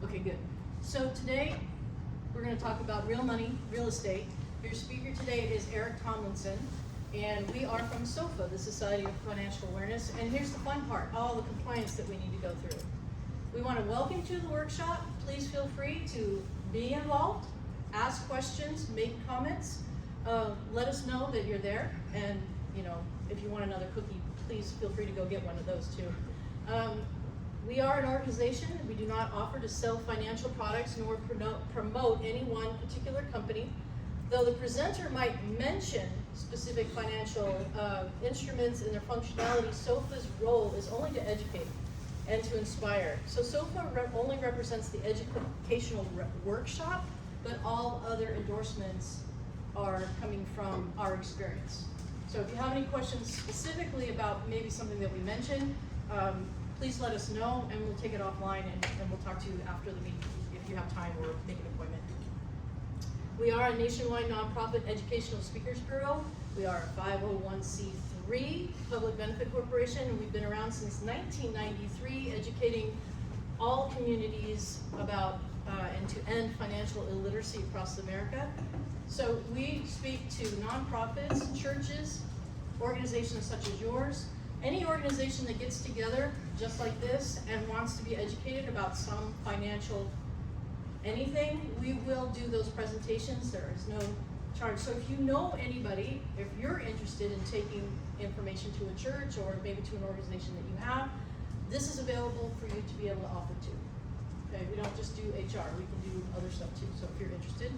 Okay, good. So today, we're gonna talk about real money, real estate. Your speaker today is Eric Tomlinson, and we are from SOFA, the Society of Financial Awareness. And here's the fun part, all the compliance that we need to go through. We wanna welcome you to the workshop. Please feel free to be involved, ask questions, make comments. Let us know that you're there, and if you want another cookie, please feel free to go get one of those too. We are an organization. We do not offer to sell financial products nor promote any one particular company. Though the presenter might mention specific financial instruments and their functionality, SOFA's role is only to educate and to inspire. So SOFA only represents the educational workshop, but all other endorsements are coming from our experience. So if you have any questions specifically about maybe something that we mentioned, please let us know, and we'll take it offline, and we'll talk to you after the meeting if you have time, or make an appointment. We are a nationwide nonprofit educational speakers bureau. We are a 501c3 public benefit corporation, and we've been around since 1993, educating all communities about and to end financial illiteracy across America. So we speak to nonprofits, churches, organizations such as yours, any organization that gets together just like this and wants to be educated about some financial anything. We will do those presentations. There is no charge. So if you know anybody, if you're interested in taking information to a church or maybe to an organization that you have, this is available for you to be able to offer to. Okay, we don't just do HR, we can do other stuff too, so if you're interested.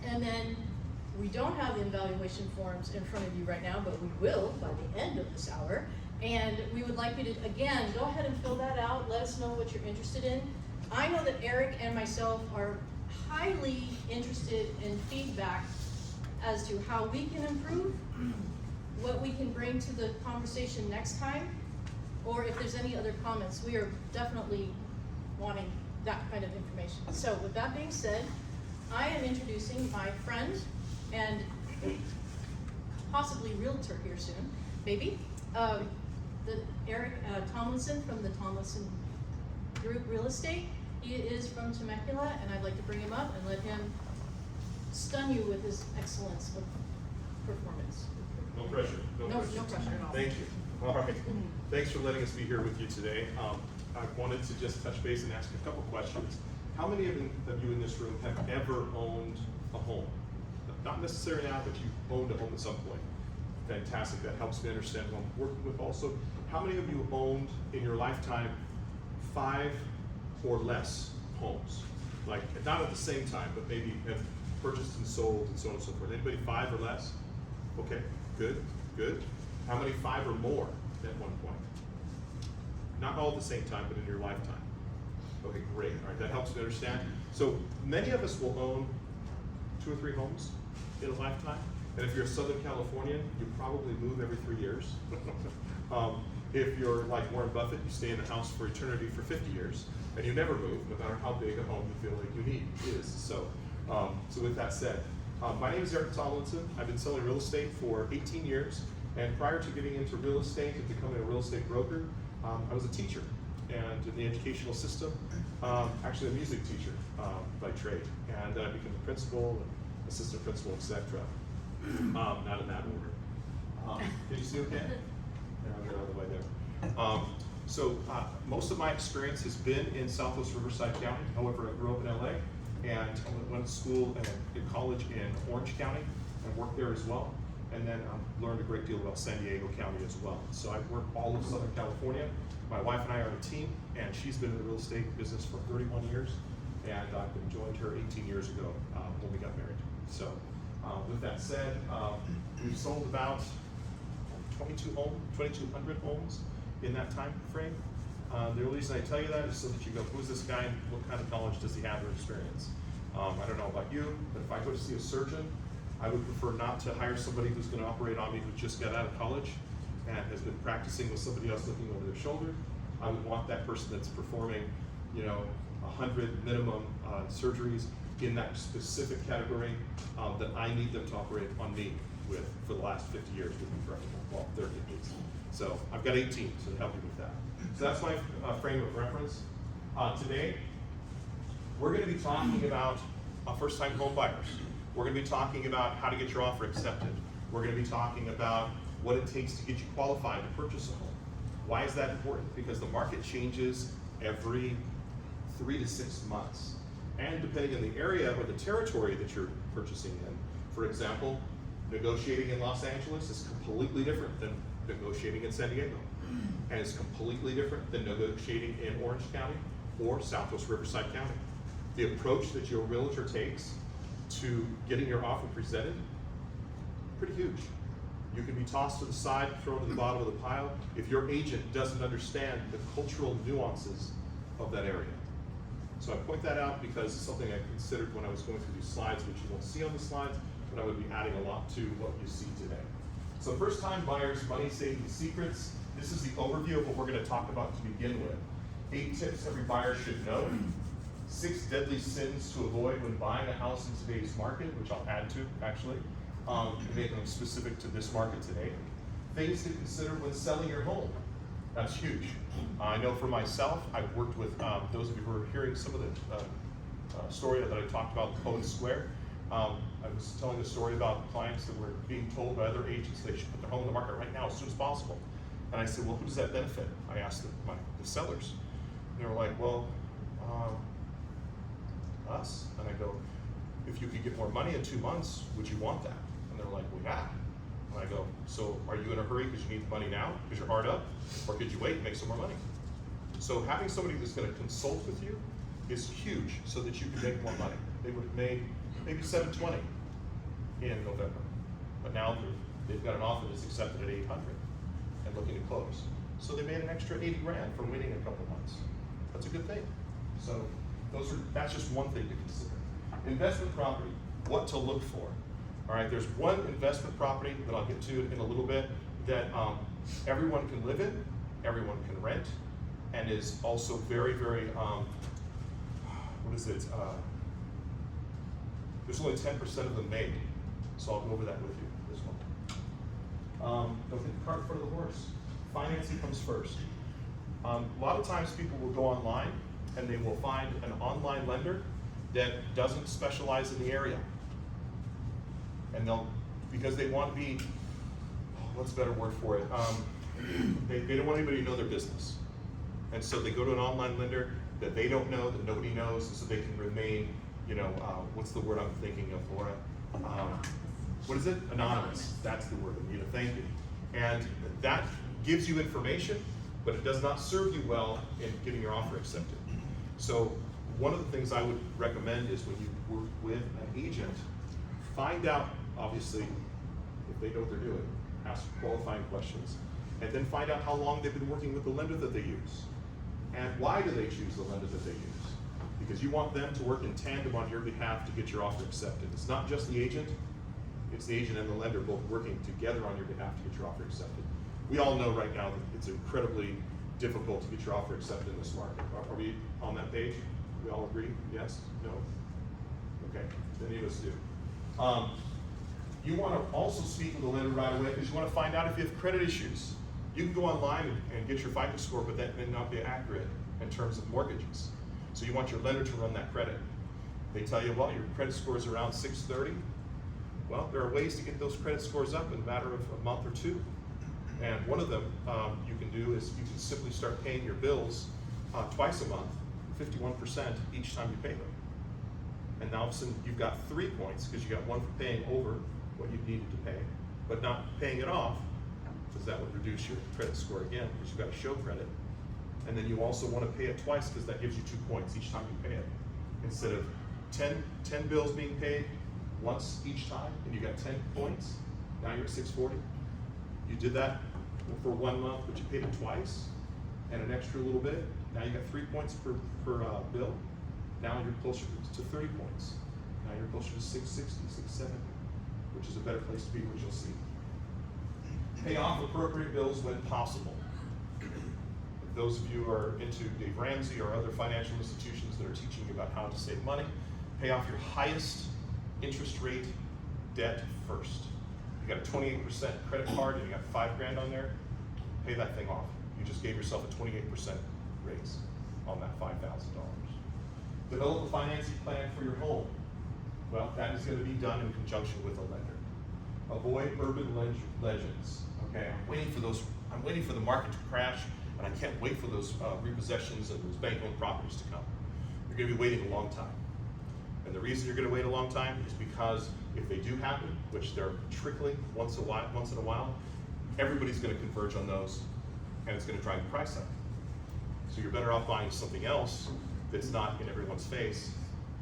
And then we don't have the evaluation forms in front of you right now, but we will by the end of this hour. And we would like you to, again, go ahead and fill that out. Let us know what you're interested in. I know that Eric and myself are highly interested in feedback as to how we can improve, what we can bring to the conversation next time, or if there's any other comments. We are definitely wanting that kind of information. So with that being said, I am introducing my friend and possibly realtor here soon, maybe, Eric Tomlinson from the Tomlinson Group Real Estate. He is from Temecula, and I'd like to bring him up and let him stun you with his excellence of performance. No pressure. No pressure at all. Thank you. All right. Thanks for letting us be here with you today. I wanted to just touch base and ask a couple questions. How many of you in this room have ever owned a home? Not necessarily now, but you owned a home at some point. Fantastic. That helps me understand who I'm working with also. How many of you owned in your lifetime 5 or less homes? Like, not at the same time, but maybe have purchased and sold and so on and so forth. Anybody 5 or less? Okay, good, good. How many 5 or more at one point? Not all at the same time, but in your lifetime. Okay, great. All right, that helps me understand. So many of us will own 2 or 3 homes in a lifetime. And if you're a Southern Californian, you probably move every 3 years. If you're like Warren Buffett, you stay in the house for eternity for 50 years, and you never move, no matter how big a home you feel like you need is. So, so with that said, my name is Eric Tomlinson. I've been selling real estate for 18 years, and prior to getting into real estate and becoming a real estate broker, I was a teacher and in the educational system, actually a music teacher by trade, and then I became a principal, and assistant principal, etc. Not in that order. Can you see okay? Yeah, I'll get out of the way there. So most of my experience has been in Southwest Riverside County. However, I grew up in LA, and I went to school and college in Orange County and worked there as well. And then learned a great deal about San Diego County as well. So I've worked all of Southern California. My wife and I are a team, and she's been in the real estate business for 31 years, and I joined her 18 years ago when we got married. So with that said, we've sold about 2,200 homes in that time frame. The reason I tell you that is so that you go, who's this guy and what kind of knowledge does he have or experience? I don't know about you, but if I go to see a surgeon, I would prefer not to hire somebody who's going to operate on me who just got out of college and has been practicing with somebody else looking over their shoulder. I would want that person that's performing, 100 minimum surgeries in that specific category that I need them to operate on me with for the last 50 years would be preferable. Well, 30 at least. So I've got 18, so to help you with that. So that's my frame of reference. Today, we're going to be talking about first-time home buyers. We're going to be talking about how to get your offer accepted. We're going to be talking about what it takes to get you qualified to purchase a home. Why is that important? Because the market changes every 3 to 6 months. And depending on the area or the territory that you're purchasing in, for example, negotiating in Los Angeles is completely different than negotiating in San Diego. And it's completely different than negotiating in Orange County or Southwest Riverside County. The approach that your realtor takes to getting your offer presented, pretty huge. You can be tossed to the side, thrown to the bottom of the pile if your agent doesn't understand the cultural nuances of that area. So I point that out because it's something I considered when I was going through these slides, which you won't see on the slides, but I would be adding a lot to what you see today. So first-time buyers, money saving secrets. This is the overview of what we're going to talk about to begin with. 8 tips every buyer should know. 6 deadly sins to avoid when buying a house in today's market, which I'll add to, actually, making them specific to this market today. Things to consider when selling your home. That's huge. I know for myself, I've worked with those of you who are hearing some of the story that I talked about with Cohen Square. I was telling a story about clients that were being told by other agents they should put their home in the market right now as soon as possible. And I said, well, who does that benefit? I asked the sellers. And they were like, well, us. And I go, if you could get more money in 2 months, would you want that? And they're like, well, yeah. And I go, so are you in a hurry because you need the money now, because you're hard up? Or could you wait and make some more money? So having somebody that's going to consult with you is huge so that you can make more money. They would have made maybe $720 in November. But now they've got an offer that's accepted at $800 and looking to close. So they made an extra 80 grand from waiting a couple months. That's a good thing. So that's just one thing to consider. Investment property, what to look for. All right, there's one investment property that I'll get to in a little bit that everyone can live in, everyone can rent, and is also very, very, what is it? There's only 10% of them made, so I'll go over that with you, this one. Don't get the cart in front of the horse. Financing comes first. A lot of times people will go online and they will find an online lender that doesn't specialize in the area. And because they want to be, what's a better word for it? They don't want anybody to know their business. And so they go to an online lender that they don't know, that nobody knows, so they can remain, what's the word I'm thinking of, Laura? What is it? Anonymous. That's the word, Anita, thank you. And that gives you information, but it does not serve you well in getting your offer accepted. So one of the things I would recommend is when you work with an agent, find out, obviously, if they know what they're doing, ask qualifying questions, and then find out how long they've been working with the lender that they use. And why do they choose the lender that they use? Because you want them to work in tandem on your behalf to get your offer accepted. It's not just the agent, it's the agent and the lender both working together on your behalf to get your offer accepted. We all know right now that it's incredibly difficult to get your offer accepted in this market. Are we on that page? We all agree? Yes? No? Okay, many of us do. You want to also speak with the lender right away because you want to find out if you have credit issues. You can go online and get your FICO score, but that may not be accurate in terms of mortgages. So you want your lender to run that credit. They tell you, well, your credit score is around 630. Well, there are ways to get those credit scores up in a matter of a month or two. And one of them you can do is you can simply start paying your bills twice a month, 51% each time you pay them. And now all of a sudden you've got 3 points because you got one for paying over what you needed to pay, but not paying it off, because that would reduce your credit score again, because you've got to show credit. And then you also want to pay it twice because that gives you 2 points each time you pay it. Instead of 10 bills being paid once each time, and you got 10 points, now you're at 640. You did that for 1 month, but you paid it twice, and an extra little bit. Now you got 3 points per bill. Now you're closer to 30 points. Now you're closer to 660, 670, which is a better place to be, which you'll see. Pay off appropriate bills when possible. If those of you are into Dave Ramsey or other financial institutions that are teaching you about how to save money, pay off your highest interest rate debt first. You got a 28% credit card and you got $5 grand on there, pay that thing off. You just gave yourself a 28% raise. on that $5,000. Develop a financing plan for your home. Well, that is going to be done in conjunction with a lender. Avoid urban legends. Okay, I'm waiting for the market to crash, and I can't wait for those repossessions and those bank-owned properties to come. You're going to be waiting a long time. And the reason you're going to wait a long time is because if they do happen, which they're trickling once in a while, everybody's going to converge on those, and it's going to drive the price up. So you're better off buying something else that's not in everyone's face,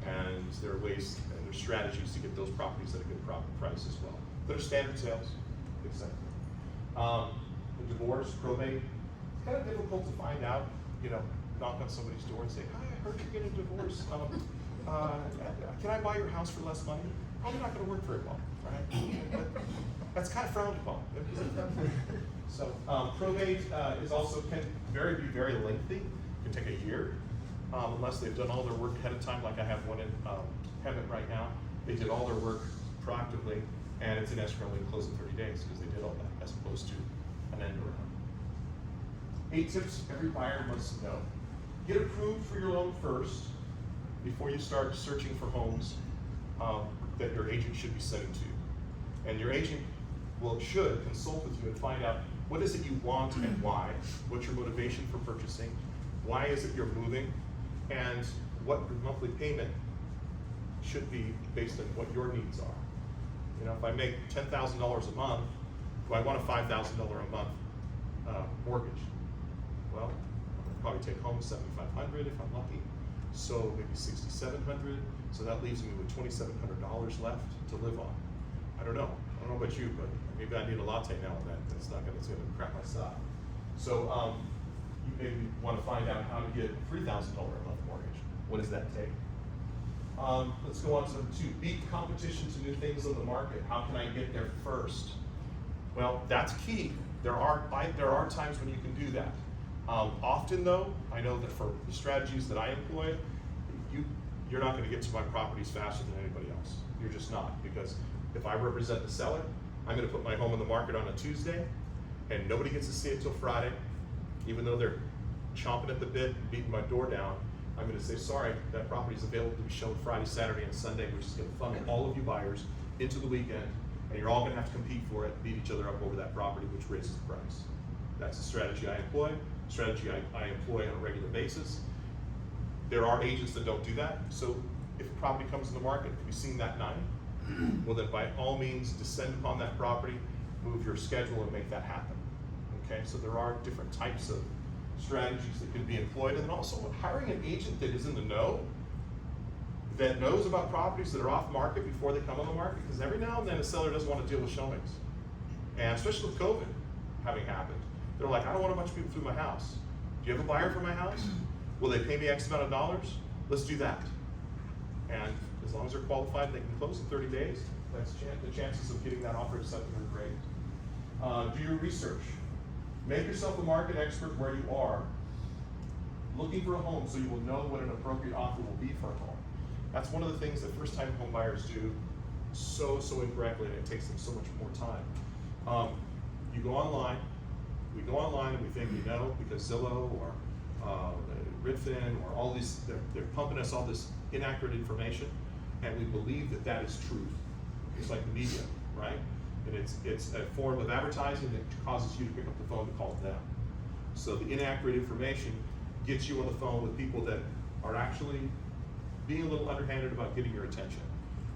and there are ways and there's strategies to get those properties at a good price as well. That are standard sales, etc. The divorce, probate, it's kind of difficult to find out, knock on somebody's door and say, hi, I heard you're getting a divorce. Can I buy your house for less money? Probably not going to work very well, right? That's kind of frowned upon. So probate is also can be very lengthy. It can take a year, unless they've done all their work ahead of time. Like I have one in Hemet right now. They did all their work proactively, and it's in escrow and close in 30 days because they did all that, as opposed to an end around. 8 tips every buyer must know. Get approved for your loan first before you start searching for homes that your agent should be sending to you. And your agent should consult with you and find out what is it you want and why, what's your motivation for purchasing, why is it you're moving, and what your monthly payment should be based on what your needs are. If I make $10,000 a month, do I want a $5,000 a month mortgage? Well, I'll probably take home $7,500 if I'm lucky, so maybe $6,700. So that leaves me with $2,700 left to live on. I don't know about you, but maybe I need a latte now and then. It's going to crack my sock. So you maybe want to find out how to get a $3,000 a month mortgage. What does that take? Let's go on to number 2. Beat competition to new things on the market. How can I get there first? Well, that's key. There are times when you can do that. Often though, I know that for the strategies that I employ, you're not going to get to my properties faster than anybody else. You're just not, because if I represent the seller, I'm going to put my home on the market on a Tuesday, and nobody gets to see it till Friday, even though they're chomping at the bit, beating my door down. I'm going to say, sorry, that property is available to be shown Friday, Saturday, and Sunday, which is going to funnel all of you buyers into the weekend, and you're all going to have to compete for it, beat each other up over that property, which raises the price. That's the strategy I employ, I employ on a regular basis. There are agents that don't do that, so if a property comes in the market, it can be seen that night, well then by all means, descend upon that property, move your schedule, and make that happen. Okay, so there are different types of strategies that can be employed, and then also hiring an agent that is in the know, that knows about properties that are off market before they come on the market, because every now and then a seller doesn't want to deal with showings. And especially with COVID having happened, they're like, I don't want a bunch of people through my house. Do you have a buyer for my house? Will they pay me X amount of dollars? Let's do that. And as long as they're qualified, they can close in 30 days. That's the chances of getting that offer accepted are great. Do your research. Make yourself a market expert where you are, looking for a home so you will know what an appropriate offer will be for a home. That's one of the things that first-time home buyers do so incorrectly, and it takes them so much more time. You go online, we go online and we think we know because Zillow or Redfin or all these, they're pumping us all this inaccurate information, and we believe that that is truth. It's like the media, right? And it's a form of advertising that causes you to pick up the phone to call them. So the inaccurate information gets you on the phone with people that are actually being a little underhanded about getting your attention.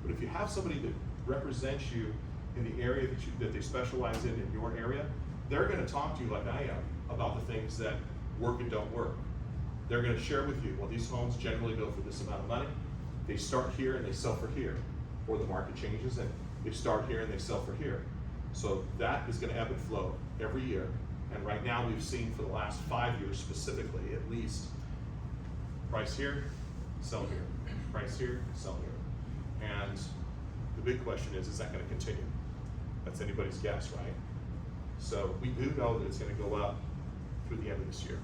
But if you have somebody that represents you in the area that they specialize in your area, they're going to talk to you like I am about the things that work and don't work. They're going to share with you, well, these homes generally go for this amount of money. They start here and they sell for here. Or the market changes and they start here and they sell for here. So that is going to ebb and flow every year. And right now we've seen for the last 5 years specifically, at least, price here, sell here. Price here, sell here. And the big question is that going to continue? That's anybody's guess, right? So we do know that it's going to go up through the end of this year.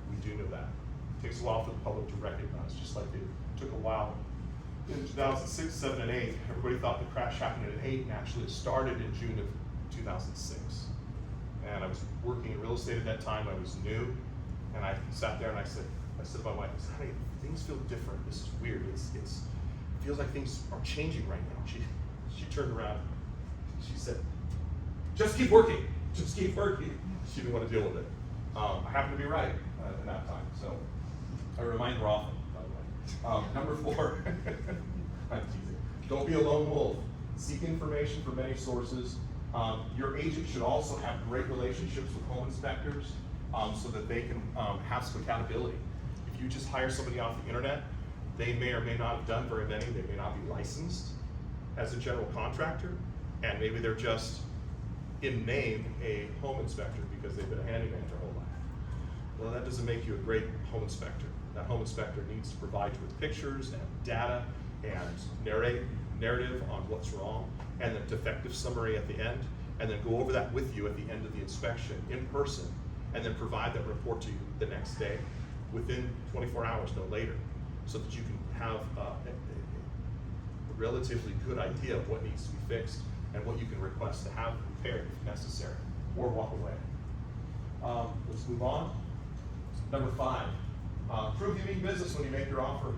We do know that. It takes a while for the public to recognize, just like it took a while in 2006, 7, and 8. Everybody thought the crash happened in 8, and actually it started in June of 2006. And I was working in real estate at that time. I was new, And I sat there and I said to my wife, I said, honey, things feel different. This is weird. It feels like things are changing right now. She turned around. She said, just keep working. Just keep working. She didn't want to deal with it. I happened to be right at that time. So I remind her often, by the way. Number 4, I'm teasing. Don't be a lone wolf. Seek information from many sources. Your agent should also have great relationships with home inspectors so that they can have some accountability. If you just hire somebody off the internet, they may or may not have done very many. They may not be licensed as a general contractor, and maybe they're just in name a home inspector because they've been a handyman their whole life. Well, that doesn't make you a great home inspector. That home inspector needs to provide you with pictures and data and narrative on what's wrong, and the defective summary at the end, and then go over that with you at the end of the inspection in person, and then provide that report to you the next day within 24 hours, no later, so that you can have a relatively good idea of what needs to be fixed and what you can request to have repaired if necessary, or walk away. Let's move on. Number 5, prove you mean business when you make your offer.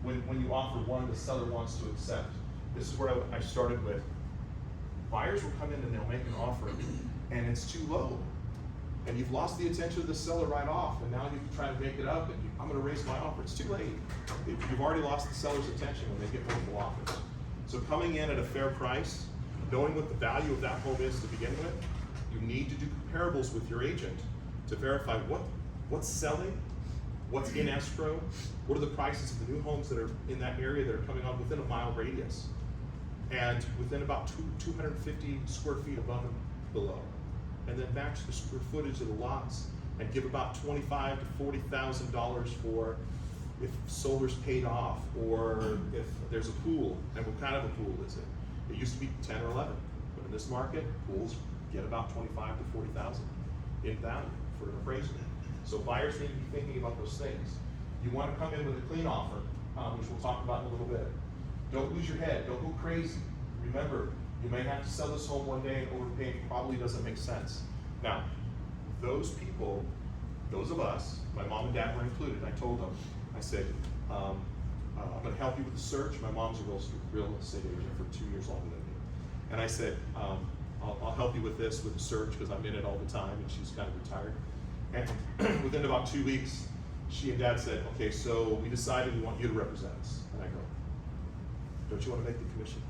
When you offer one the seller wants to accept. This is where I started with. Buyers will come in and they'll make an offer and it's too low. And you've lost the attention of the seller right off, and now you try to make it up and I'm gonna raise my offer. It's too late. You've already lost the seller's attention when they get multiple offers. So coming in at a fair price, knowing what the value of that home is to begin with, you need to do comparables with your agent to verify what's selling, what's in escrow, what are the prices of the new homes that are in that area that are coming on within a mile radius, and within about 250 square feet above and below. And then match the square footage of the lots and give about $25,000 to $40,000 for if solar's paid off, or if there's a pool, and what kind of a pool is it? It used to be 10 or 11, but in this market, pools get about 25 to 40,000 in value for an appraisal. So buyers need to be thinking about those things. You want to come in with a clean offer, which we'll talk about in a little bit. Don't lose your head, don't go crazy. Remember, you may have to sell this home one day and overpay probably doesn't make sense. Now, those people, those of us, my mom and dad were included, I told them, I said, I'm gonna help you with the search. My mom's a real estate agent for 2 years longer than me. And I said, I'll help you with this, with the search, because I'm in it all the time, and she's kind of retired. And within about 2 weeks, she and dad said, okay, so we decided we want you to represent us. And I go, don't you want to make the commission?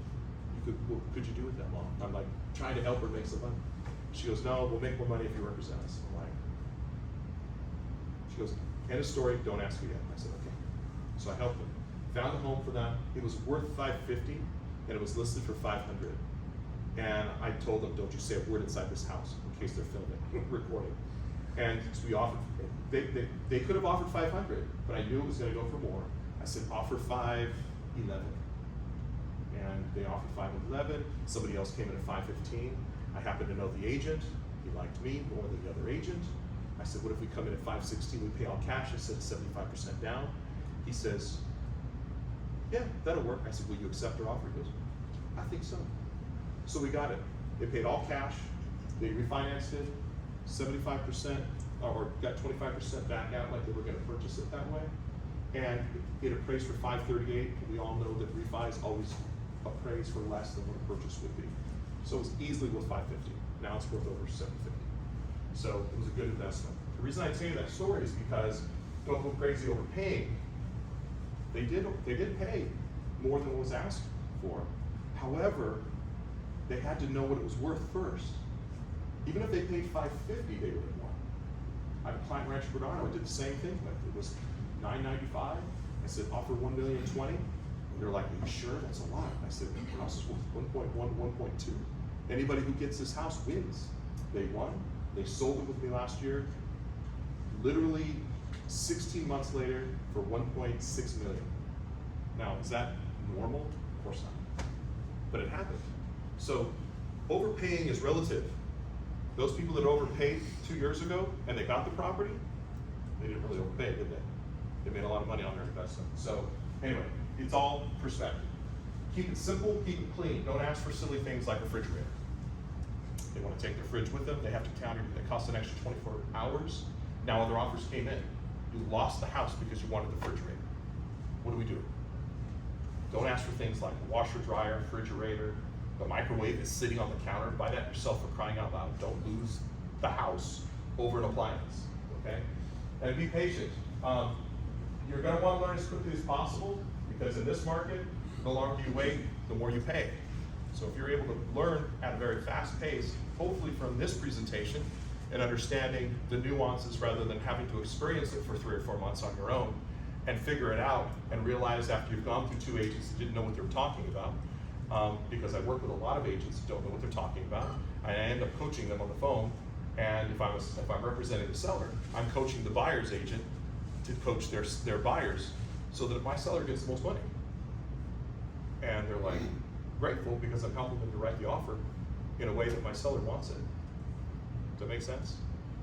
Could you do it that long? I'm like, trying to help her make some money. She goes, no, we'll make more money if you represent us. I'm like, she goes, end of story, don't ask again. I said, okay. So I helped them. Found a home for them. It was worth $550, and it was listed for $500. And I told them, don't you say a word inside this house in case they're filming, recording. And so we offered, they could have offered 500, but I knew it was gonna go for more. I said, offer 511. And they offered 511. Somebody else came in at 515. I happened to know the agent. He liked me more than the other agent. I said, what if we come in at 516, we pay all cash? I said 75% down. He says, yeah, that'll work. I said, will you accept our offer? He goes, I think so. So we got it. They paid all cash. They refinanced it, 75%, or got 25% back out like they were gonna purchase it that way. And it appraised for 538. We all know that refis always appraise for less than what a purchase would be. So it was easily worth 550. Now it's worth over 750. So it was a good investment. The reason I tell you that story is because don't go crazy overpaying. They did pay more than what was asked for. However, they had to know what it was worth first. Even if they paid $550, they would have won. I have a client in Rancho Bernardo I did the same thing with. It was $995. I said, offer $1,020,000. And they're like, are you sure? That's a lot. I said, the house is worth 1.1, 1.2. Anybody who gets this house wins. They won. They sold it with me last year. Literally 16 months later for $1.6 million. Now, is that normal? Of course not. But it happened. So overpaying is relative. Those people that overpaid 2 years ago and they got the property, they didn't really overpay, did they? They made a lot of money on their investment. So anyway, it's all perspective. Keep it simple, keep it clean. Don't ask for silly things like a refrigerator. They want to take their fridge with them. They have to counter, it costs an extra 24 hours. Now other offers came in. You lost the house because you wanted the refrigerator. What do? Don't ask for things like a washer, dryer, refrigerator. The microwave is sitting on the counter. Buy that yourself, for crying out loud. Don't lose the house over an appliance, okay? And be patient. You're gonna want to learn as quickly as possible, because in this market, the longer you wait, the more you pay. So if you're able to learn at a very fast pace, hopefully from this presentation, and understanding the nuances rather than having to experience it for 3 or 4 months on your own, and figure it out and realize after you've gone through 2 agents that didn't know what they were talking about, because I work with a lot of agents who don't know what they're talking about, and I end up coaching them on the phone. And if I'm representing the seller, I'm coaching the buyer's agent to coach their buyers, so that my seller gets the most money. And they're like grateful because I'm helping them to write the offer in a way that my seller wants it. Does that make sense?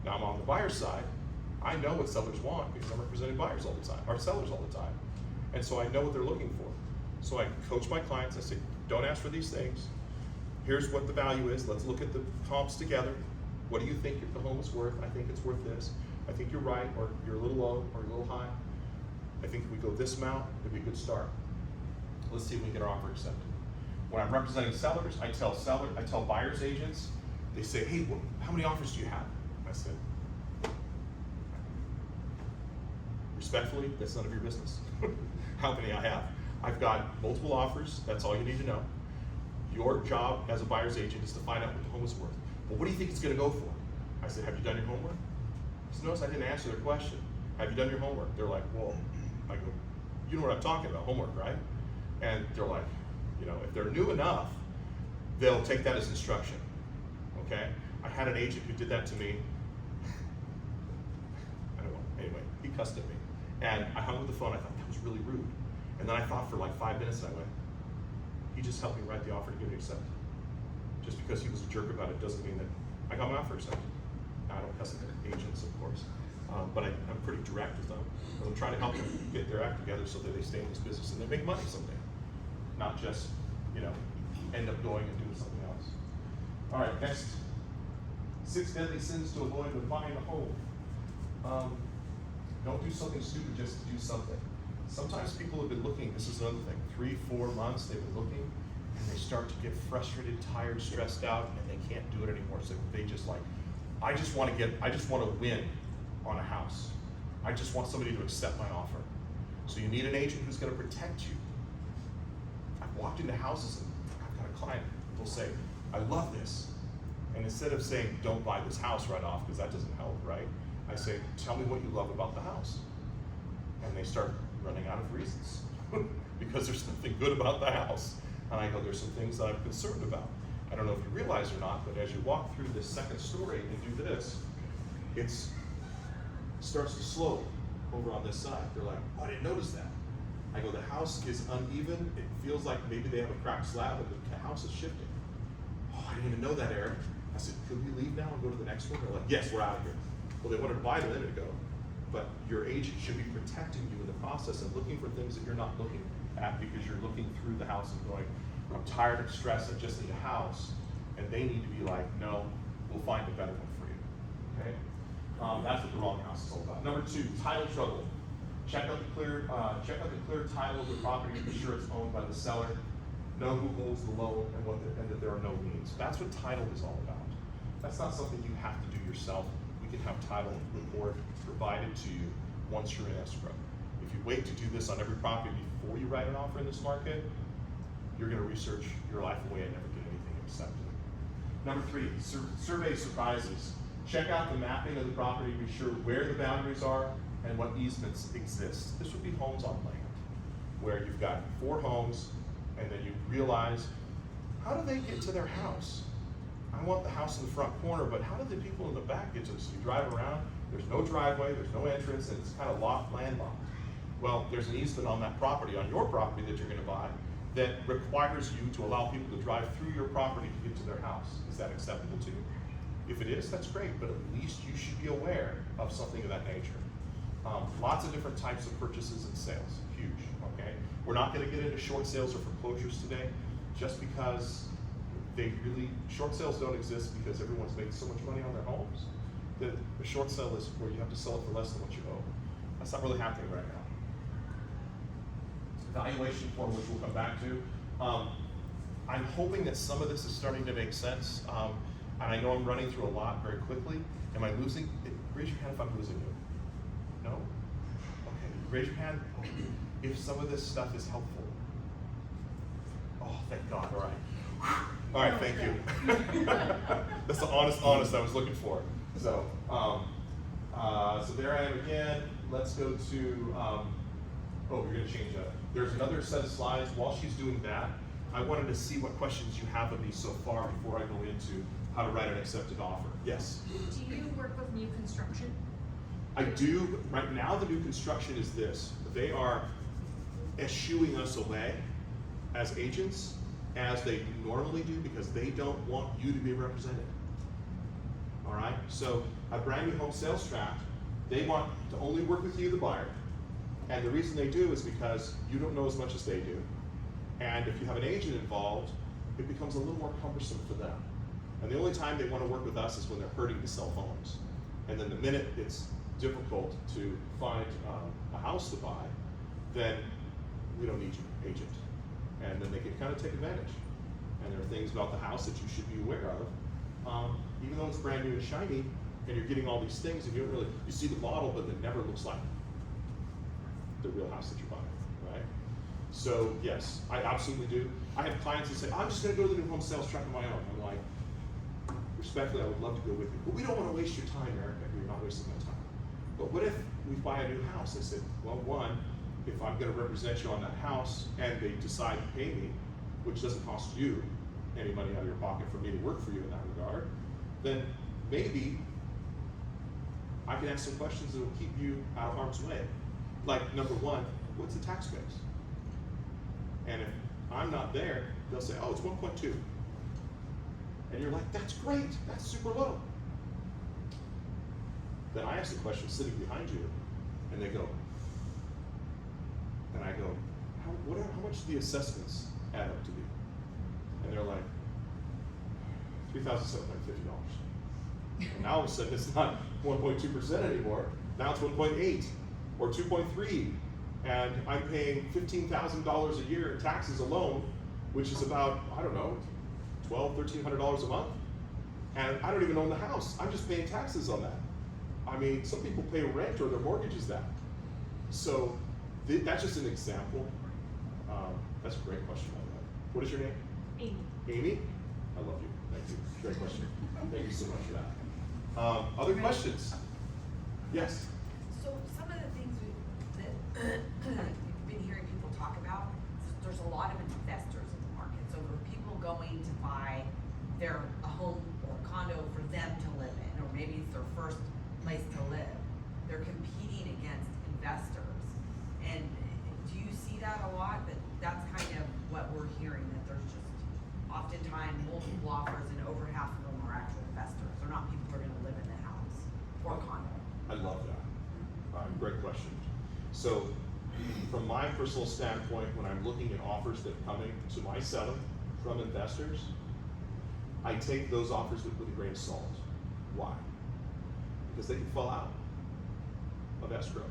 Now I'm on the buyer's side. I know what sellers want because I'm representing buyers all the time, or sellers all the time. And so I know what they're looking for. So I coach my clients. I say, don't ask for these things. Here's what the value is. Let's look at the comps together. What do you think the home is worth? I think it's worth this. I think you're right, or you're a little low, or you're a little high. I think if we go this amount, it'd be a good start. Let's see if we can get our offer accepted. When I'm representing sellers, I tell buyers agents, they say, hey, how many offers do you have? I said, respectfully, that's none of your business. How many I have? I've got multiple offers, that's all you need to know. Your job as a buyer's agent is to find out what the home is worth. But what do you think it's gonna go for? I said, have you done your homework? So notice I didn't answer their question. Have you done your homework? They're like, well, I go, you know what I'm talking about, homework, right? And they're like, if they're new enough, they'll take that as instruction, okay? I had an agent who did that to me. I don't know, anyway, he cussed at me. And I hung up the phone, I thought that was really rude. And then I thought for like 5 minutes and I went, he just helped me write the offer to get it accepted. Just because he was a jerk about it doesn't mean that I got my offer accepted. Now, I don't cuss at agents, of course, but I'm pretty direct with them. I'm trying to help them get their act together so that they stay in this business and they make money someday. Not just, end up going and doing something else. All right, next. 6 deadly sins to avoid when buying a home. Don't do something stupid just to do something. Sometimes people have been looking, this is another thing, 3, 4 months they've been looking, and they start to get frustrated, tired, stressed out, and they can't do it anymore. So they just like, I just want to win on a house. I just want somebody to accept my offer. So you need an agent who's going to protect you. I've walked into houses and I've got a client who'll say, I love this. And instead of saying, don't buy this house right off, because that doesn't help, right? I say, tell me what you love about the house. And they start running out of reasons because there's nothing good about the house. And I go, there's some things that I'm concerned about. I don't know if you realize or not, but as you walk through this second story and do this, it starts to slow over on this side. They're like, oh, I didn't notice that. I go, the house is uneven. It feels like maybe they have a cracked slab and the house is shifting. Oh, I didn't even know that, Eric. I said, could we leave now and go to the next one? They're like, yes, we're out of here. Well, they wanted to buy it a minute ago, but your agent should be protecting you in the process and looking for things that you're not looking at because you're looking through the house and going, I'm tired of stress, I just need a house. And they need to be like, no, we'll find a better one for you, okay? That's what the wrong house is all about. Number 2, title trouble. Check out the clear title of the property to be sure it's owned by the seller. Know who holds the loan and that there are no liens. That's what title is all about. That's not something you have to do yourself. We can have title report provided to you once you're in escrow. If you wait to do this on every property before you write an offer in this market, you're going to research your life away and never get anything accepted. Number 3, survey surprises. Check out the mapping of the property, be sure where the boundaries are and what easements exist. This would be homes on land, where you've got 4 homes, and then you realize, how do they get to their house? I want the house in the front corner, but how do the people in the back get to this? You drive around, there's no driveway, there's no entrance, and it's kind of landlocked. Well, there's an easement on that property, on your property that you're going to buy, that requires you to allow people to drive through your property to get to their house. Is that acceptable to you? If it is, that's great, but at least you should be aware of something of that nature. Lots of different types of purchases and sales, huge, okay? We're not gonna get into short sales or foreclosures today, just because short sales don't exist because everyone's making so much money on their homes, the short sale is where you have to sell it for less than what you owe. That's not really happening right now. Valuation form, which we'll come back to. I'm hoping that some of this is starting to make sense. And I know I'm running through a lot very quickly. Am I losing? Raise your hand if I'm losing you. No? Okay, raise your hand if some of this stuff is helpful. Oh, thank God, all right. All right, thank you. That's the honest I was looking for. So, so there I am again. Let's go to, oh, we're gonna change that. There's another set of slides. While she's doing that, I wanted to see what questions you have of me so far before I go into how to write an accepted offer. Yes? Do you work with new construction? I do. Right now, the new construction is this. They are eschewing us away as agents as they normally do because they don't want you to be represented. All right? So a brand new home sales tract, they want to only work with you, the buyer. And the reason they do is because you don't know as much as they do. And if you have an agent involved, it becomes a little more cumbersome for them. And the only time they want to work with us is when they're hurting to sell homes. And then the minute it's difficult to find a house to buy, then we don't need your agent. And then they can kind of take advantage. And there are things about the house that you should be aware of. Even though it's brand new and shiny, and you're getting all these things, and you don't really, you see the model, but it never looks like the real house that you're buying, right? So yes, I absolutely do. I have clients that say, I'm just gonna go to the new home sales track on my own. I'm like, respectfully, I would love to go with you, but we don't want to waste your time, Eric. You're not wasting my time. But what if we buy a new house? I said, well, one, if I'm going to represent you on that house and they decide to pay me, which doesn't cost you any money out of your pocket for me to work for you in that regard, then maybe I can ask some questions that will keep you out of harm's way. Like, number one, what's the tax base? And if I'm not there, they'll say, oh, it's 1.2. And you're like, that's great, that's super low. Then I ask the question sitting behind you, and they go, and I go, how much do the assessments add up to be? And they're like, $3,750. And now all of a sudden it's not 1.2% anymore, now it's 1.8 or 2.3, and I'm paying $15,000 a year in taxes alone, which is about, I don't know, $1,200–1,300 a month, and I don't even own the house. I'm just paying taxes on that. I mean, some people pay rent or their mortgage is that. So that's just an example. That's a great question, by the way. What is your name? Amy. Amy? I love you. Thank you. Great question. Thank you so much for that. Other questions? Yes. So some of the things that we've been hearing people talk about, there's a lot of investors in the market. So there are people going to buy a home or a condo for them to live in, or maybe it's their first place to live. They're competing against investors. And do you see that a lot? That's kind of what we're hearing, that there's just oftentimes multiple offers and over half of them are actual investors. They're not people who are gonna live in the house or condo. I love that. Great question. So, from my personal standpoint, when I'm looking at offers that are coming to my seller from investors, I take those offers with a grain of salt. Why? Because they can fall out of escrow.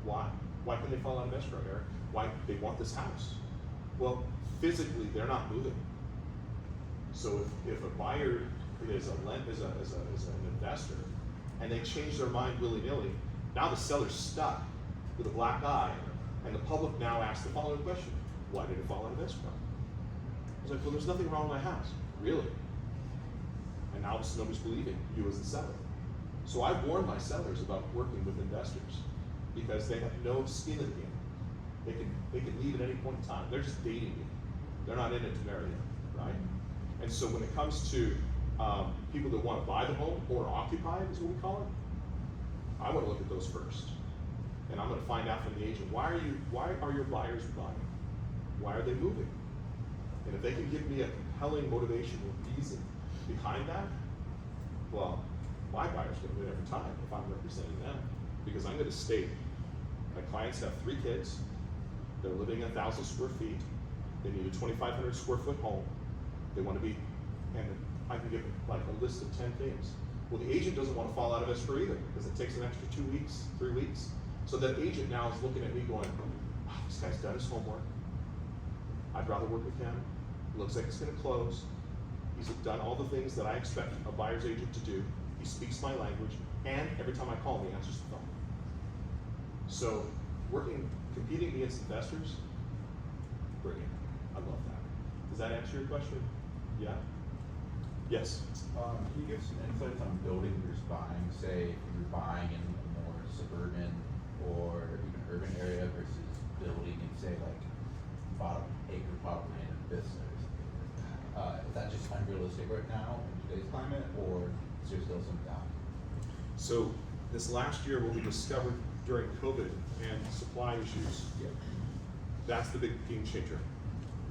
Why? Why can they fall out of escrow, Eric? Why? They want this house. Well, physically, they're not moving. So if a buyer is an investor, and they change their mind willy-nilly, now the seller's stuck with a black eye, and the public now asks the following question: why did it fall out of escrow? I was like, well, there's nothing wrong with my house. Really? And now nobody's believing you as the seller. So I warn my sellers about working with investors because they have no skin in the game. They can leave at any point in time. They're just dating you. They're not in it to marry you, right? And so when it comes to people that want to buy the home or occupy it, is what we call it, I want to look at those first. And I'm going to find out from the agent, why are your buyers buying? Why are they moving? And if they can give me a compelling motivation or reason behind that, well, my buyer's going to win every time if I'm representing them, because I'm going to state, my clients have 3 kids, they're living in 1,000 square feet, they need a 2,500 square foot home, they want to be, and I can give like a list of 10 things. Well, the agent doesn't want to fall out of escrow either, because it takes an extra 2 weeks, 3 weeks. So that agent now is looking at me going, wow, this guy's done his homework. I'd rather work with him. Looks like it's gonna close. He's done all the things that I expect a buyer's agent to do. He speaks my language, and every time I call him, he answers the phone. So competing against investors, brilliant. I love that. Does that answer your question? Yeah? Yes? Can you give some insights on building versus buying? Say, if you're buying in a more suburban or even urban area versus building in, say, like acre plot of land in Vista or something like that. Is that just unrealistic right now in today's climate, or is there still some doubt? So this last year, what we discovered during COVID and supply issues, that's the big game changer.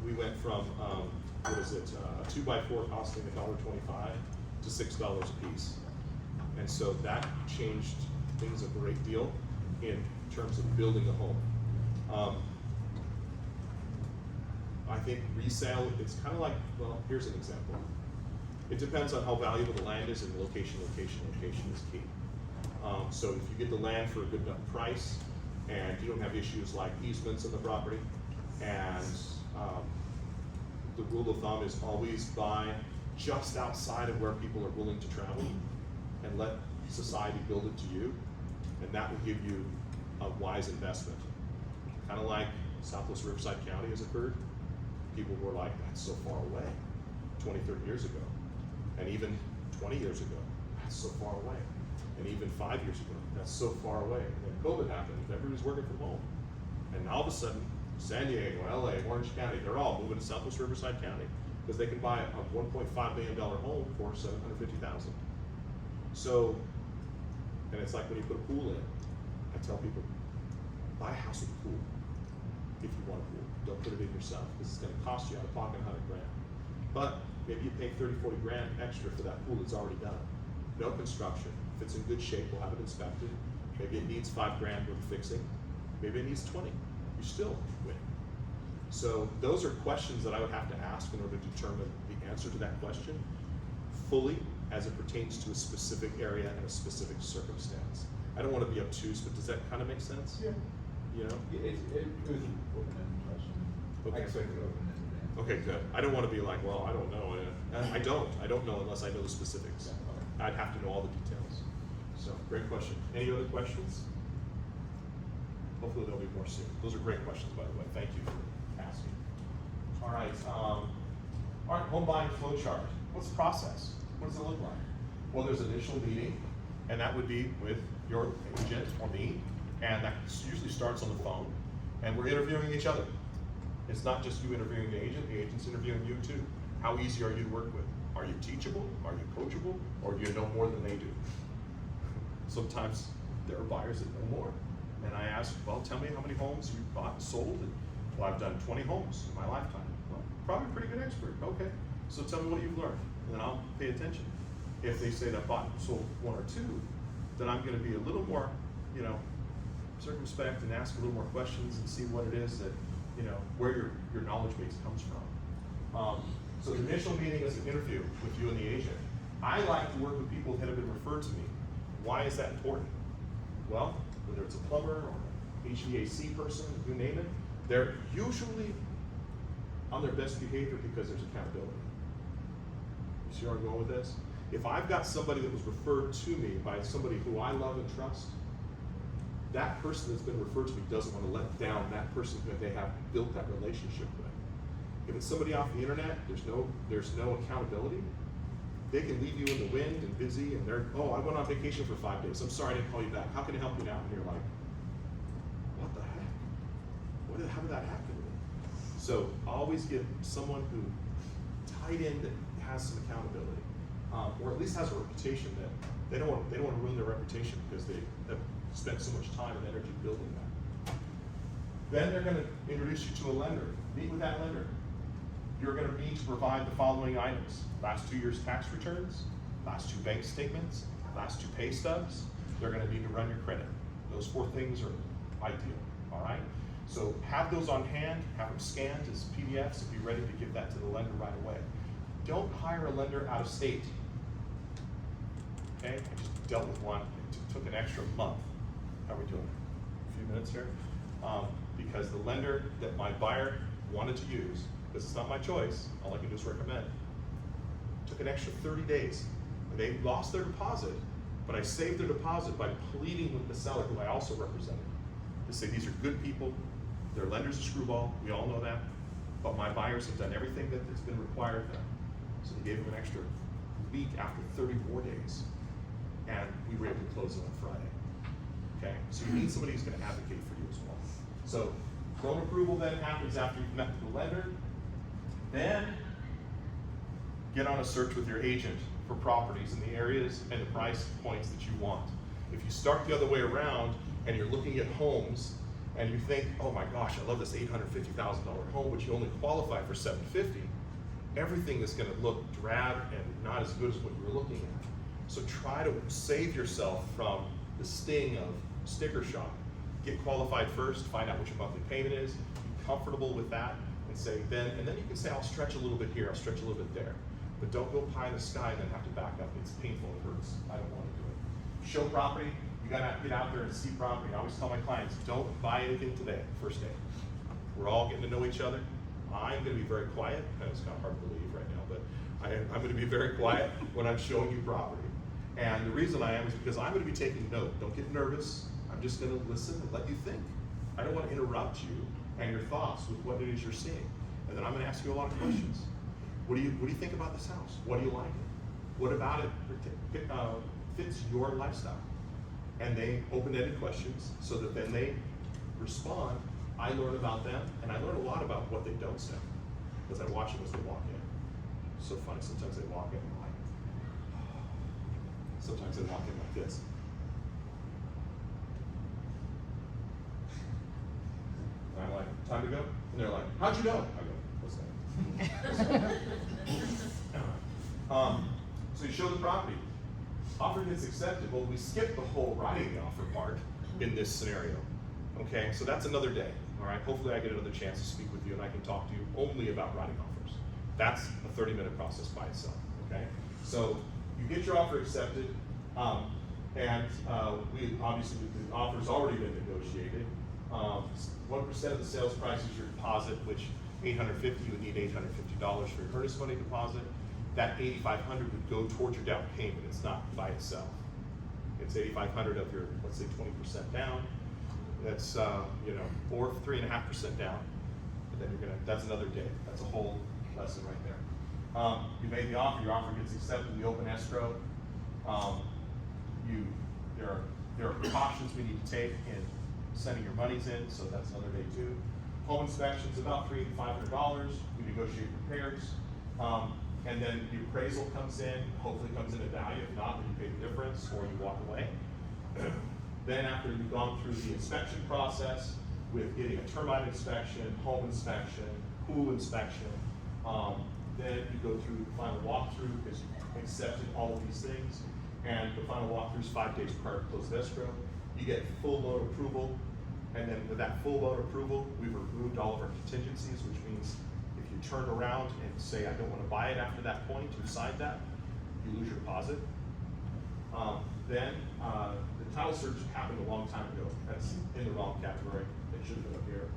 We went from, a 2x4 costing $1.25 to $6 a piece. And so that changed things a great deal in terms of building a home. I think resale, it's kind of like, well, here's an example. It depends on how valuable the land is, and location is key. So if you get the land for a good enough price, and you don't have issues like easements in the property, and the rule of thumb is always buy just outside of where people are willing to travel, and let society build it to you, and that will give you a wise investment. Kind of like Southwest Riverside County has occurred. People were like, that's so far away, 20, 30 years ago. And even 20 years ago, that's so far away. And even 5 years ago, that's so far away. And then COVID happened, everybody's working from home. And all of a sudden, San Diego, LA, Orange County, they're all moving to Southwest Riverside County because they can buy a $1.5 million home for $750,000. So, and it's like when you put a pool in, I tell people, buy a house with a pool if you want a pool. Don't put it in yourself, because it's gonna cost you out of pocket $100 grand. But maybe you pay 30, 40 grand extra for that pool that's already done. No construction. If it's in good shape, we'll have it inspected. Maybe it needs 5 grand worth of fixing. Maybe it needs 20. You still win. So those are questions that I would have to ask in order to determine the answer to that question fully as it pertains to a specific area and a specific circumstance. I don't want to be obtuse, but does that kind of make sense? Yeah. You know? It was an open-ended question. Okay. I expected open-ended answer. Okay, good. I don't want to be like, well, I don't know. I don't know unless I know the specifics. Yeah, okay. I'd have to know all the details. So, great question. Any other questions? Hopefully there'll be more soon. Those are great questions, by the way. Thank you for asking. All right, home buying flow chart. What's the process? What does it look like? Well, there's an initial meeting, and that would be with your agent or me, and that usually starts on the phone, and we're interviewing each other. It's not just you interviewing the agent's interviewing you too. How easy are you to work with? Are you teachable? Are you coachable? Or do you know more than they do? Sometimes there are buyers that know more. And I ask, well, tell me how many homes you bought and sold. And, well, I've done 20 homes in my lifetime. Well, probably a pretty good expert. Okay, so tell me what you've learned, and then I'll pay attention. If they say that I bought and sold 1 or 2, then I'm gonna be a little more, circumspect and ask a little more questions and see what it is that, where your knowledge base comes from. So the initial meeting is an interview with you and the agent. I like to work with people that have been referred to me. Why is that important? Well, whether it's a plumber or an HVAC person, you name it, they're usually on their best behavior because there's accountability. You see where I'm going with this? If I've got somebody that was referred to me by somebody who I love and trust, that person that's been referred to me doesn't want to let down that person that they have built that relationship with. If it's somebody off the internet, there's no accountability. They can leave you in the wind and busy, and oh, I went on vacation for 5 days. I'm sorry I didn't call you back. How can I help you now? And you're like, what the heck? How did that happen to me? So always get someone who tied in that has some accountability, or at least has a reputation that they don't want to ruin their reputation because they have spent so much time and energy building that. Then they're going to introduce you to a lender. Meet with that lender. You're going to need to provide the following items: last 2 years' tax returns, last 2 bank statements, last 2 pay stubs. They're going to need to run your credit. Those 4 things are ideal, all right? So have those on hand, have them scanned as PDFs, and be ready to give that to the lender right away. Don't hire a lender out of state. okay? I just dealt with one, it took an extra month. How are we doing? A few minutes here? Because the lender that my buyer wanted to use, because it's not my choice, all I can do is recommend, took an extra 30 days. They lost their deposit, but I saved their deposit by pleading with the seller, who I also represented, to say these are good people, their lender's a screwball, we all know that, but my buyers have done everything that has been required of them. So they gave them an extra week after 34 days, and we were able to close it on Friday. Okay, so you need somebody who's going to advocate for you as well. So loan approval then happens after you've met with the lender. Then get on a search with your agent for properties in the areas and the price points that you want. If you start the other way around and you're looking at homes and you think, oh my gosh, I love this $850,000 home, but you only qualify for $750,000, everything is going to look drab and not as good as what you were looking at. So try to save yourself from the sting of sticker shock. Get qualified first, find out what your monthly payment is, be comfortable with that, and then you can say, I'll stretch a little bit here, I'll stretch a little bit there. But don't go pie in the sky and then have to back up. It's painful, it hurts. I don't want to do it. Show property, you gotta get out there and see property. I always tell my clients, don't buy anything today, first day. We're all getting to know each other. I'm gonna be very quiet. It's kind of hard to believe right now, but I'm gonna be very quiet when I'm showing you property. And the reason I am is because I'm gonna be taking note. Don't get nervous. I'm just gonna listen and let you think. I don't want to interrupt you and your thoughts with what it is you're seeing. And then I'm gonna ask you a lot of questions. What do you think about this house? What do you like it? What about it fits your lifestyle? And they open-ended questions so that then they respond. I learn about them, and I learn a lot about what they don't say because I watch them as they walk in. So funny, sometimes they walk in and like, sometimes they walk in like this. And I'm like, time to go? And they're like, how'd you know? I go, what's that? So you show the property. Offer gets accepted. Well, we skip the whole writing the offer part in this scenario. Okay, so that's another day. All right, hopefully I get another chance to speak with you and I can talk to you only about writing offers. That's a 30-minute process by itself. Okay, so you get your offer accepted, and we obviously the offer's already been negotiated. 1% of the sales price is your deposit, which $850, you would need $850 for your earnest money deposit. That $8,500 would go towards your down payment. It's not by itself. It's $8,500 of your, let's say, 20% down. That's or 3.5% down. And then that's another day. That's a whole lesson right there. You made the offer. Your offer gets accepted. We open escrow. There are precautions we need to take in sending your monies in, so that's another day too. Home inspection's about $300 to $500. We negotiate repairs. And then the appraisal comes in, hopefully comes in at value. If not, then you pay the difference or you walk away. Then after you've gone through the inspection process with getting a termite inspection, home inspection, pool inspection, then you go through the final walkthrough because you've accepted all of these things. And the final walkthrough is 5 days prior to close of escrow. You get full loan approval. And then with that full loan approval, we've removed all of our contingencies, which means if you turn around and say, I don't want to buy it after that point, you've signed that, you lose your deposit. Then the title search happened a long time ago. That's in the wrong category. It should have been up here.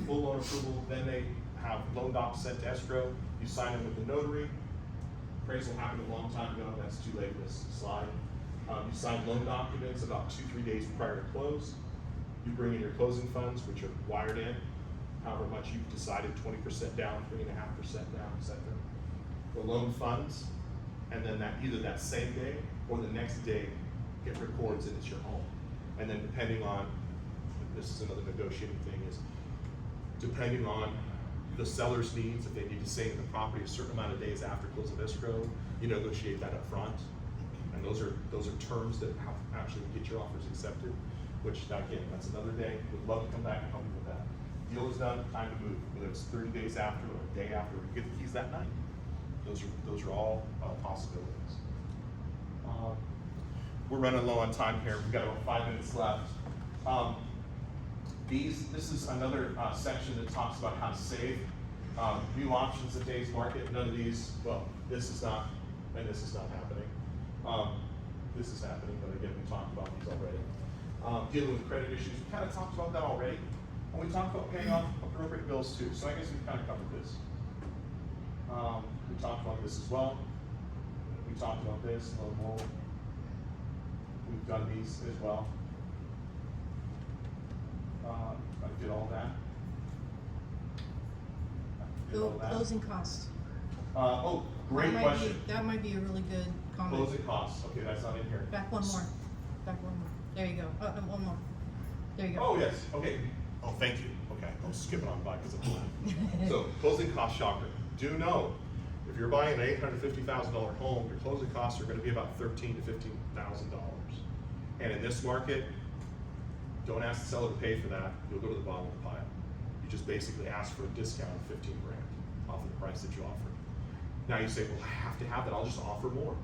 Full loan approval, then they have loan docs sent to escrow. You sign them with the notary. Appraisal happened a long time ago. That's too late in this slide. You sign loan documents about 2-3 days prior to close. You bring in your closing funds, which are wired in, however much you've decided, 20% down, 3.5% down, etc. The loan funds, and then either that same day or the next day, it records and it's your home. And then depending on, this is another negotiating thing, is depending on the seller's needs, if they need to stay in the property a certain amount of days after close of escrow, you negotiate that up front. And those are terms that actually get your offers accepted, which again, that's another day. We'd love to come back and help you with that. Deal is done, time to move, whether it's 30 days after or a day after, we get the keys that night. Those are all possibilities. We're running low on time here. We've got about 5 minutes left. This is another section that talks about how to save. New options in today's market. None of these, well, this is not, and this is not happening. This is happening, but again, we talked about these already. Dealing with credit issues, we kind of talked about that already. And we talked about paying off appropriate bills too, so I guess we've kind of covered this. We talked about this as well. We talked about this a little more. We've done these as well. I did all that. I did all that. Closing costs. Oh, great That might be- question. That might be a really good comment. Closing costs, okay, that's not in here. Back one more. Back one more. There you go. One more. There you go. Oh, yes, okay. Oh, thank you. Okay, I'm skipping on by because I'm So, closing cost shocker. Do know, if you're buying an $850,000 home, your closing costs are gonna be about $13,000 to $15,000. And in this market, don't ask the seller to pay for that, you'll go to the bottom of the pile. You just basically ask for a discount of 15 grand off of the price that you offered. Now you say, well, I have to have that, I'll just offer more.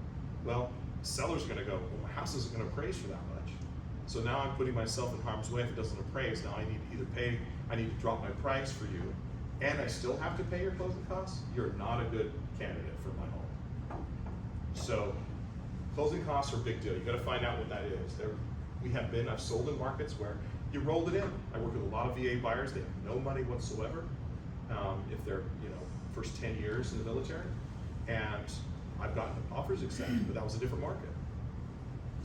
Well, the seller's gonna go, well, my house isn't gonna appraise for that much. So now I'm putting myself in harm's way if it doesn't appraise. Now I need to either pay, I need to drop my price for you, and I still have to pay your closing costs. You're not a good candidate for my home. So closing costs are a big deal. You gotta find out what that is. I've sold in markets where you rolled it in. I work with a lot of VA buyers, they have no money whatsoever. If they're, first 10 years in the military, and I've gotten offers accepted, but that was a different market.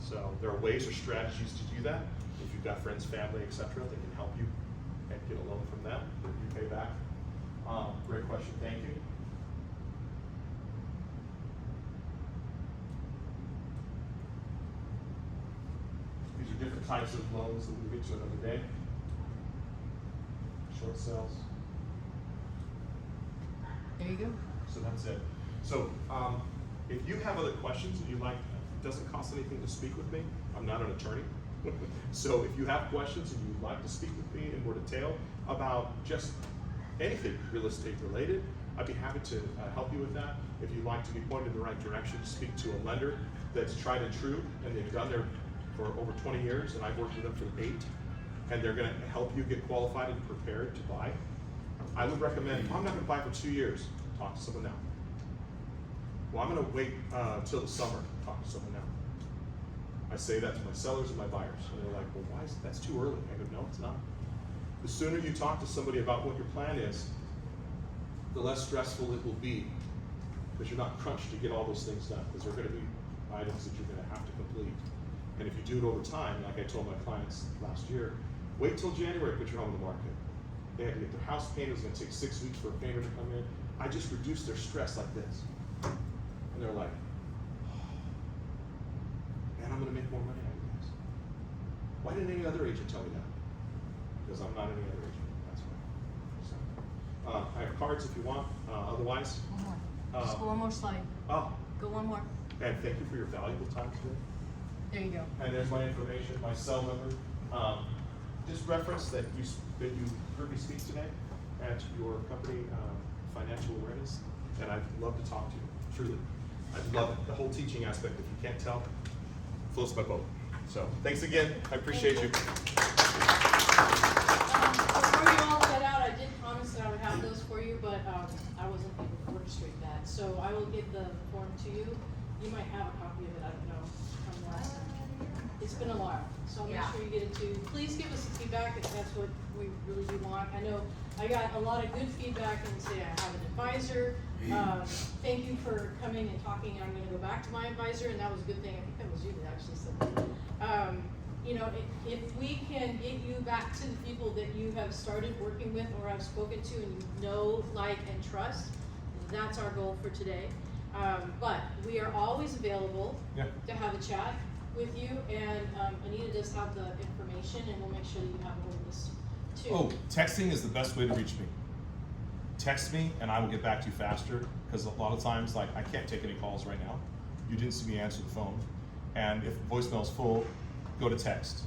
So there are ways or strategies to do that. If you've got friends, family, etc., they can help you and get a loan from them that you pay back. Great question, thank you. These are different types of loans that we'll get to another day. Short sales. There you go. So that's it. So if you have other questions and you'd like, it doesn't cost anything to speak with me. I'm not an attorney. So if you have questions and you'd like to speak with me in more detail about just anything real estate related, I'd be happy to help you with that. If you'd like to be pointed in the right direction, speak to a lender that's tried and true, and they've done there for over 20 years, and I've worked with them for 8, and they're gonna help you get qualified and prepared to buy. I would recommend, I'm not gonna buy for 2 years, talk to someone now. Well, I'm gonna wait till the summer, talk to someone now. I say that to my sellers and my buyers, and they're like, well, why is that's too early? I go, no, it's not. The sooner you talk to somebody about what your plan is, the less stressful it will be, because you're not crunched to get all those things done, because there are gonna be items that you're gonna have to complete. And if you do it over time, like I told my clients last year, wait till January to put your home in the market. They had to get their house painted, it was gonna take 6 weeks for a painter to come in. I just reduced their stress like this. And they're like, man, I'm gonna make more money out of this. Why didn't any other agent tell me that? Because I'm not any other agent, that's why. So, I have cards if you want, otherwise. One more. Just go one more slide. Oh, Go one more. and thank you for your valuable time today. There you go. And there's my information, my cell number. Just reference that you heard me speak today at your company, Financial Awareness, and I'd love to talk to you, truly. I'd love it. The whole teaching aspect, if you can't tell, floats my boat. So, thanks again. I appreciate you. Before you all head out, I did promise that I would have those for you, but I wasn't able to orchestrate that. So I will get the form to you. You might have a copy of it, I don't know, from last time. It's been a while, so I'll make Yeah. sure you get it too. Please give us some feedback if that's what we really do want. I know I got a lot of good feedback and say I have an advisor. Thank you for coming and talking. I'm gonna go back to my advisor, and that was a good thing. I think that was you that actually said that. If we can get you back to the people that you have started working with or have spoken to and you know, like, and trust, that's our goal for today. But we are always available Yeah. to have a chat with you, and Anita does have the information, and we'll make sure that you have all of this too. Oh, texting is the best way to reach me. Text me and I will get back to you faster, because a lot of times, like, I can't take any calls right now. You didn't see me answer the phone. And if voicemail's full, go to text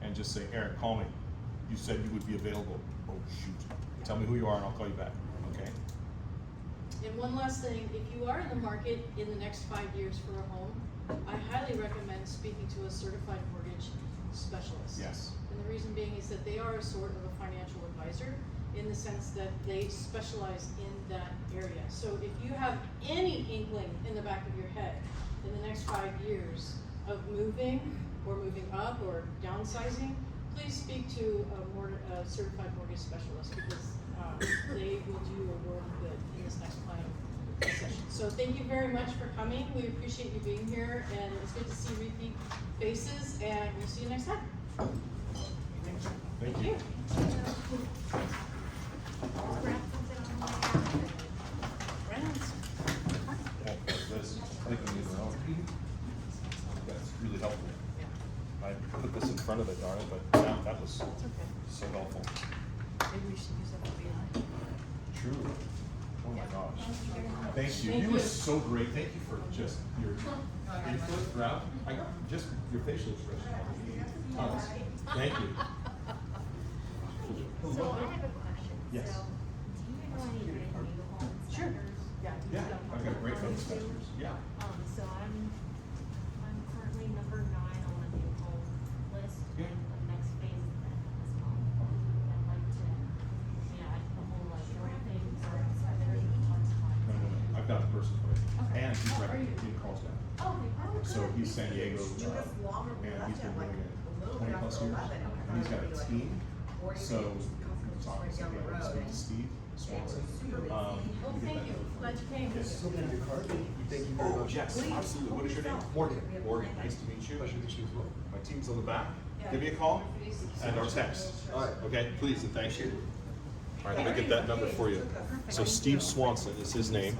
and just say, Eric, call me. You said you would be available. Oh, shoot. Tell me who you are and I'll call you back, okay? And one last thing, if you are in the market in the next 5 years for a home, I highly recommend speaking to a certified mortgage specialist. Yes. And the reason being is that they are a sort of a financial advisor in the sense that they specialize in that area. So if you have any inkling in the back of your head in the next 5 years of moving or moving up or downsizing, please speak to a certified mortgage specialist because they will do a world of good in this next planning session. So thank you very much for coming. We appreciate you being here, and it's good to see repeat faces, and we'll see you next time. Thank you. That's really helpful. I put this in front of it, darn it, but yeah, that was so helpful. Maybe we should use that for BI. True. Oh my gosh. Thank you. Thank You you. were so great. Thank you for just your input throughout. Just your facial expression. Tons. Thank you. So I have a question. Yes. So, do you know any good new home Sure. inspectors? Yeah. Yeah, I've got great home inspectors. Yeah. So I'm currently number 9 on the new home list. Yeah. And the next phase of that is I'd like to add the whole like everything or better No. I've got the person for you. Okay. And he's Oh, right are you? in Carlsbad. Oh, okay. So he's San Diego, and he's been doing it 20 plus years, and he's got a team. So, talking to somebody, I speak to Steve Swanson. Well, thank you. Glad you came. Yes. Oh, yes, absolutely. What is your name? Morgan. Morgan, nice to meet you. Pleasure to meet you as well. My team's on the back. Give me a call and our text. All right. Okay, please and thank you. All right, let me get that number for you. So Steve Swanson is his name.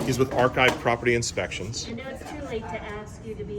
He's with Archive Property Inspections. I know it's too late to ask you to be